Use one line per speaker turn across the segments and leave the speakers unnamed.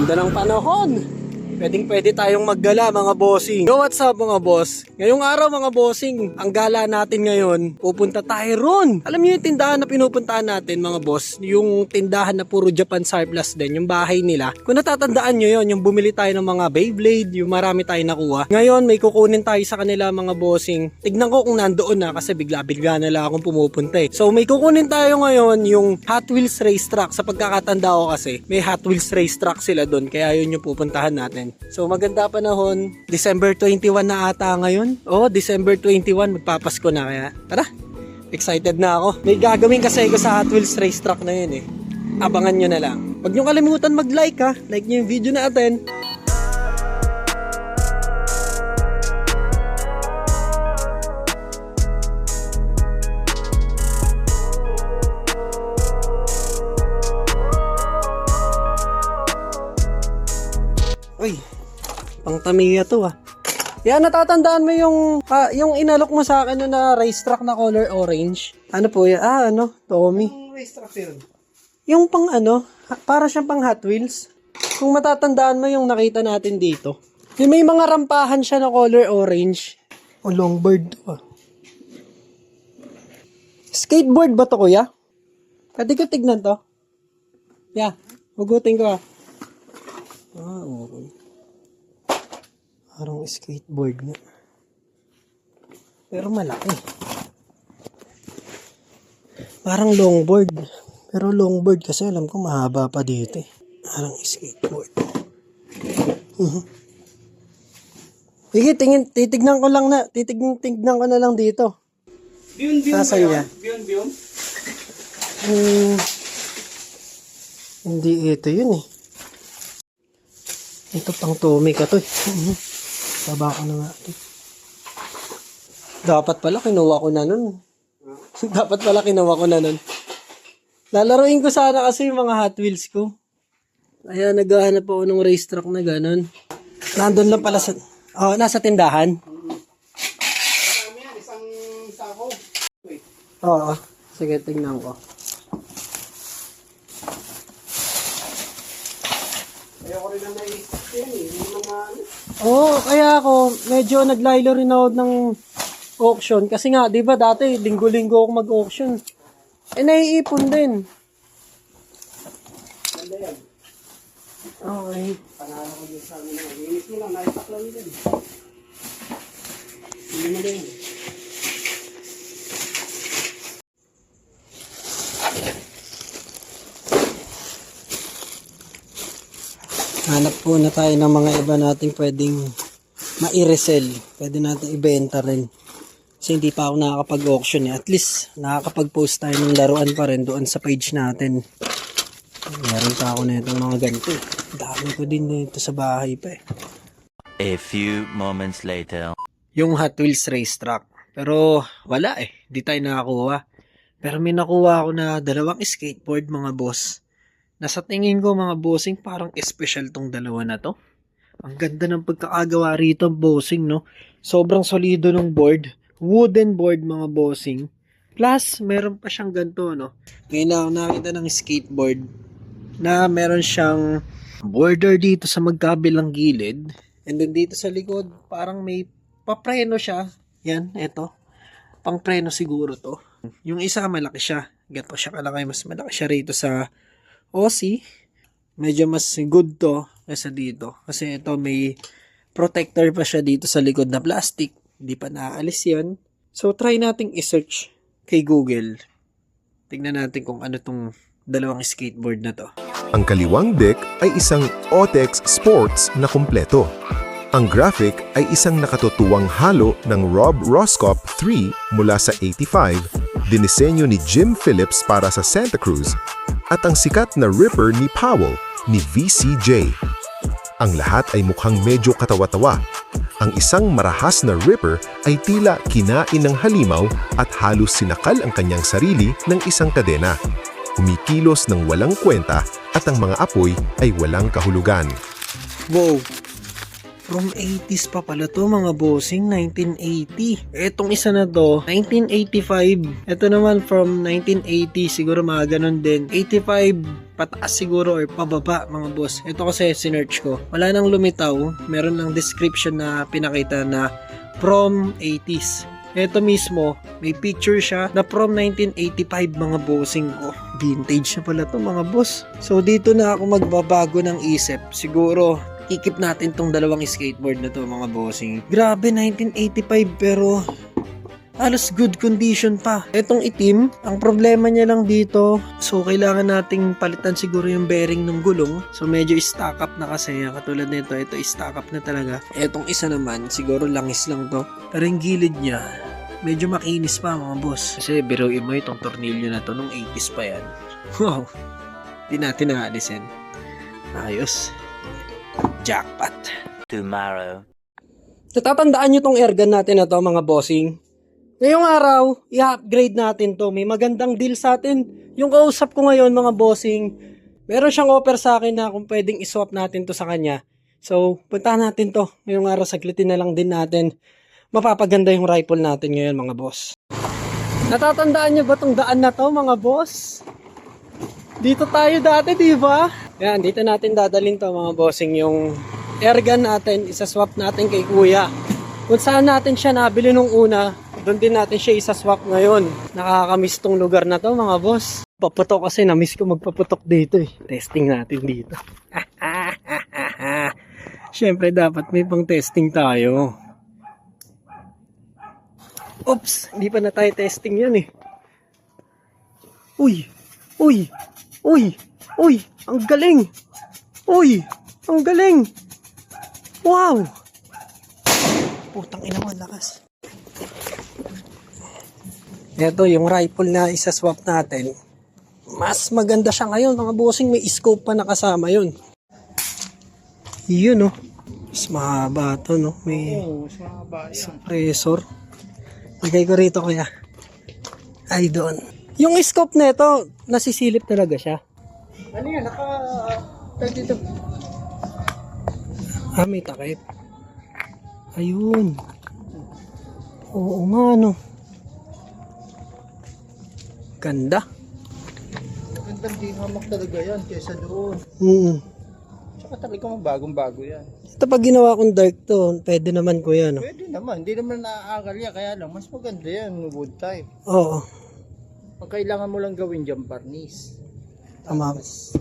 Ganda ng panahon. Pwede tayong maggala mga bossing. Yo, what's up mga boss? Ngayong araw mga bossing, ang gala natin ngayon, pupunta tayo ron. Alam niyo yung tindahan na pinupuntahan natin mga boss? Yung tindahan na puro Japan surplus din, yung bahay nila. Kung natatandaan nyo yun, yung bumili tayo ng mga Beyblade, yung marami tayo nakuha. Ngayon, may kukunin tayo sa kanila mga bossing. Tignan ko kung nandoon na kasi bigla-bigla na lang akong pumupunta eh. So may kukunin tayo ngayon yung Hot Wheels racetrack. Sa pagkakatanda ko kasi, may Hot Wheels racetrack sila doon. Kaya yun yung pupuntahan natin. So maganda panahon, December 21 na ata ngayon. Oh, December 21, magpapasko na kaya. Tara, excited na ako. May gagawin kasi ko sa Hot Wheels racetrack na yun eh. Abangan nyo na lang. Huwag nyo kalimutan mag-like ha. Like nyo yung video natin. Uy, pang Tamiya to ah. Yan, natatandaan mo yung inalok mo sa akin na racetrack na color orange? Ano po yan? Tommy.
Yung racetrack yun?
Yung pang para siyang pang Hot Wheels. Kung matatandaan mo yung nakita natin dito. Yung may mga rampahan siya na color orange. O longboard to ah. Skateboard ba to kuya? Pwede ko tignan to? Yeah, hugutin ko ah. Okay. Parang skateboard nga. Pero malaki. Parang longboard. Pero longboard kasi alam ko mahaba pa dito eh. Parang skateboard. Sige, titignan ko lang na. Titignan ko na lang dito.
Biyun ba yun? Biyun?
Hindi ito yun eh. Ito pang Tommy ka to eh. Baba ko na nga ito. Dapat pala kinuha ko na nun. Lalaroin ko sana kasi yung mga Hot Wheels ko. Kaya naghahanap ako ng racetrack na gano'n. Nandun lang pala sa... Oh, nasa tindahan.
Marami yan, isang sako. Wait.
Oo. Sige, tingnan ko.
Ayoko rin na naisip yan eh. Hindi naman...
Oo, kaya ako medyo naglaylo rin ako ng auction. Kasi nga, di ba dati, linggo-linggo ako mag-auction. Naiipon din.
Ganda yan.
Okay.
Panalo ko din sa amin. Linis mo lang, naipak lang yun. Hindi mo din.
Hanap po na tayo ng mga iba nating pwedeng ma-resell. Pwede natin ibenta rin. Kasi hindi pa ako nakakapag-auction eh. At least nakakapag-post tayo ng laruan pa rin doon sa page natin. Meron pa ako na itong mga ganito eh. Dami ko din dito sa bahay pa eh.
A few moments later.
Yung Hot Wheels racetrack. Pero wala eh. Di tayo nakakuha. Pero may nakuha ako na dalawang skateboard mga boss. Nasa tingin ko mga bossing parang special tong dalawa na to. Ang ganda ng pagkakagawa rito bossing no. Sobrang solido ng board. Wooden board mga bossing. Plus meron pa siyang ganito no. Ngayon ako nakita ng skateboard na meron siyang border dito sa magkabilang gilid. And then dito sa likod parang may papreno siya. Yan, eto. Pang preno siguro to. Yung isa malaki siya. Ganito siya kalaki. Mas malaki siya rito sa Aussie. Medyo mas good to kaysa dito. Kasi ito may protector pa siya dito sa likod na plastic. Hindi pa naaalis yan. So try nating i-search kay Google. Tingnan natin kung ano tong dalawang skateboard na to.
Ang kaliwang deck ay isang Otex Sports na kumpleto. Ang graphic ay isang nakatutuwang halo ng Rob Roscop 3 mula sa 85, dinisenyo ni Jim Phillips para sa Santa Cruz, at ang sikat na Ripper ni Powell ni VCJ. Ang lahat ay mukhang medyo katawa-tawa. Ang isang marahas na Ripper ay tila kinain ng halimaw at halos sinakal ang kanyang sarili ng isang kadena. Humikilos ng walang kwenta at ang mga apoy ay walang kahulugan.
Wow! From 80s pa pala to mga bossing, 1980. Etong isa na to, 1985. Ito naman from 1980, siguro mga ganun din. 85 pataas siguro or pababa mga boss. Ito kasi sinearch ko. Wala nang lumitaw, meron lang description na pinakita na from 80s. Ito mismo, may picture siya na from 1985 mga bossing ko. Vintage na pala to mga boss. So dito na ako magbabago ng isip. Siguro ikip natin tong dalawang skateboard na to mga bossing. Grabe 1985 pero halos good condition pa. Etong itim, ang problema niya lang dito, so kailangan nating palitan siguro yung bearing ng gulong. So medyo stock up na kasi, katulad nito, ito stock up na talaga. Etong isa naman, siguro langis lang to. Pero yung gilid niya, medyo makinis pa mga boss. Kasi biruin mo itong tornilyo na to, nung 80s pa yan. Wow, di natin naalisin. Ayos. Jackpot.
Tomorrow.
Natatandaan nyo tong airgun natin na to mga bossing. Ngayong araw, i-upgrade natin to. May magandang deal sa atin. Yung kausap ko ngayon mga bossing, meron siyang offer sa akin na kung pwedeng iswap natin to sa kanya. So, puntahan natin to. Ngayong araw, saglitin na lang din natin. Mapapaganda yung rifle natin ngayon mga boss. Natatandaan nyo ba tong daan na to mga boss? Dito tayo dati, di ba? Yan, dito natin dadalhin to mga bossing yung airgun natin. Isaswap natin kay kuya. Kung saan natin siya nabili nung una, doon din natin siya isaswap ngayon. Nakakamiss tong lugar na to mga boss. Paputok kasi, namiss ko magpaputok dito eh. Testing natin dito. Siyempre dapat may pang testing tayo. Oops, hindi pa na tayo testing yan eh. Uy, uy, uy, uy, ang galing. Uy, ang galing. Wow. Putang ina mo, lakas. Ito yung rifle na isaswap natin. Mas maganda siya ngayon mga bossing, may scope pa nakasama yun. Yun no. Mas mahaba to no. May suppressor. Lagay ko rito kuya. Ay doon. Yung scope na ito, nasisilip talaga siya.
Ano yan? Dito.
May takip. Ayun. Oo nga no. Ganda.
Magandang di hamak talaga yan kaysa doon. Tsaka talagang bagong-bago yan.
Ito pag ginawa kong dark to, pwede naman kuya no.
Pwede naman. Hindi naman naaagal yan. Kaya lang, mas maganda yan. Wood type.
Oo.
Ang kailangan mo lang gawin dyan, varnish.
Tama.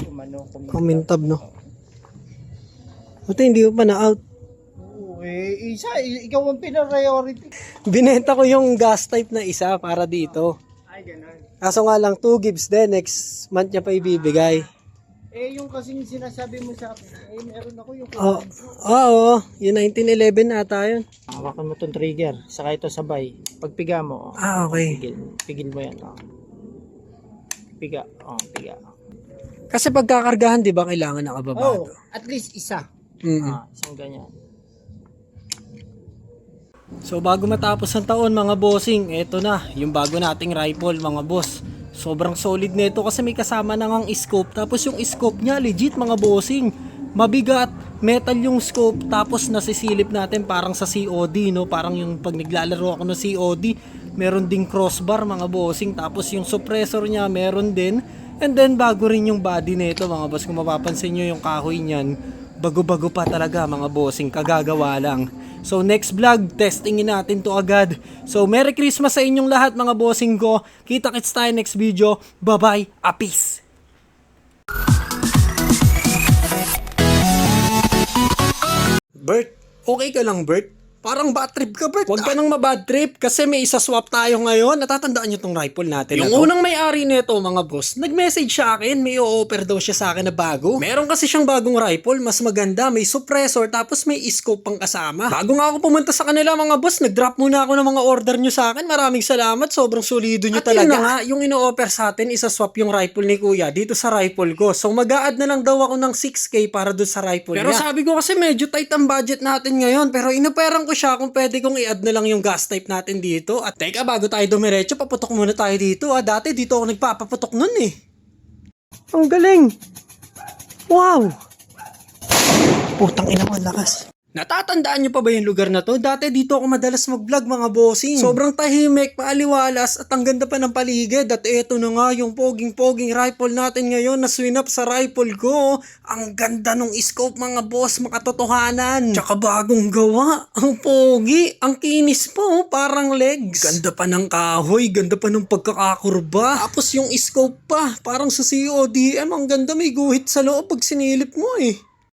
Kumintab.
Kumintab no. Buti hindi ko pa na-out.
Oo, ikaw ang pina-priority.
Binenta ko yung gas type na isa para dito.
Ay, ganun.
Kaso nga lang 2 gives din. Next month niya pa ibibigay.
Yung kasing sinasabi mo sa akin, meron ako yung...
Oo. Yung 1911 ata yun.
Hawakan mo tong trigger, saka ito sabay. Pagpiga mo,
Okay.
pigil mo yan. Piga, piga.
Kasi pagkakargahan, di ba, kailangan nakababa?
At least isa. Isang ganyan.
So bago matapos ang taon mga bossing, eto na, yung bago nating rifle mga boss. Sobrang solid nito kasi may kasama na ngang scope. Tapos yung scope niya legit mga bossing. Mabigat, metal yung scope, tapos nasisilip natin parang sa COD no, parang yung pag naglalaro ako ng COD, meron ding crossbar mga bossing, tapos yung suppressor niya meron din. And then bago rin yung body nito mga boss, kung mapapansin nyo yung kahoy niyan, bago-bago pa talaga mga bossing, kagagawa lang. So next vlog, testingin natin to agad. So Merry Christmas sa inyong lahat mga bossing ko. Kita-kits tayo next video. Bye-bye. Peace. Bert, okay ka lang Bert? Parang bad trip ka, Bert. Huwag ka nang mabad trip kasi may isa-swap tayo ngayon. Natatandaan nyo tong rifle natin. Yung unang may-ari nito, mga boss, nag-message sa akin, may o-offer daw siya sa akin na bago. Meron kasi siyang bagong rifle, mas maganda, may suppressor, tapos may scope pang kasama. Bago nga ako pumunta sa kanila, mga boss, nag-drop muna ako ng mga order nyo sa akin. Maraming salamat, sobrang solido nyo talaga. At yun na nga, yung ino-offer sa atin, isa-swap yung rifle ni Kuya dito sa rifle ko. So mag-a-add na lang daw ako ng 6K para doon sa rifle niya. Pero sabi ko kasi medyo tight ang budget natin ngayon, pero inoperang ko siya kung pwede kong i-add na lang yung gas type natin dito. At teka, bago tayo dumiretso, paputok muna tayo dito. Dati dito ako nagpapaputok nun eh. Ang galing! Wow! Putang ina mo, lakas. Natatandaan nyo pa ba yung lugar na to? Dati dito ako madalas mag-vlog mga bossing. Sobrang tahimik, paaliwalas at ang ganda pa ng paligid. At eto na nga yung poging-poging rifle natin ngayon na swing up sa rifle ko. Ang ganda nung scope mga boss, makatotohanan. Tsaka bagong gawa. Ang pogi, ang kinis po, parang legs. Ganda pa ng kahoy, ganda pa ng pagkakakurba. Tapos yung scope pa, parang sa CODM, ang ganda, may guhit sa loob pag sinilip mo eh.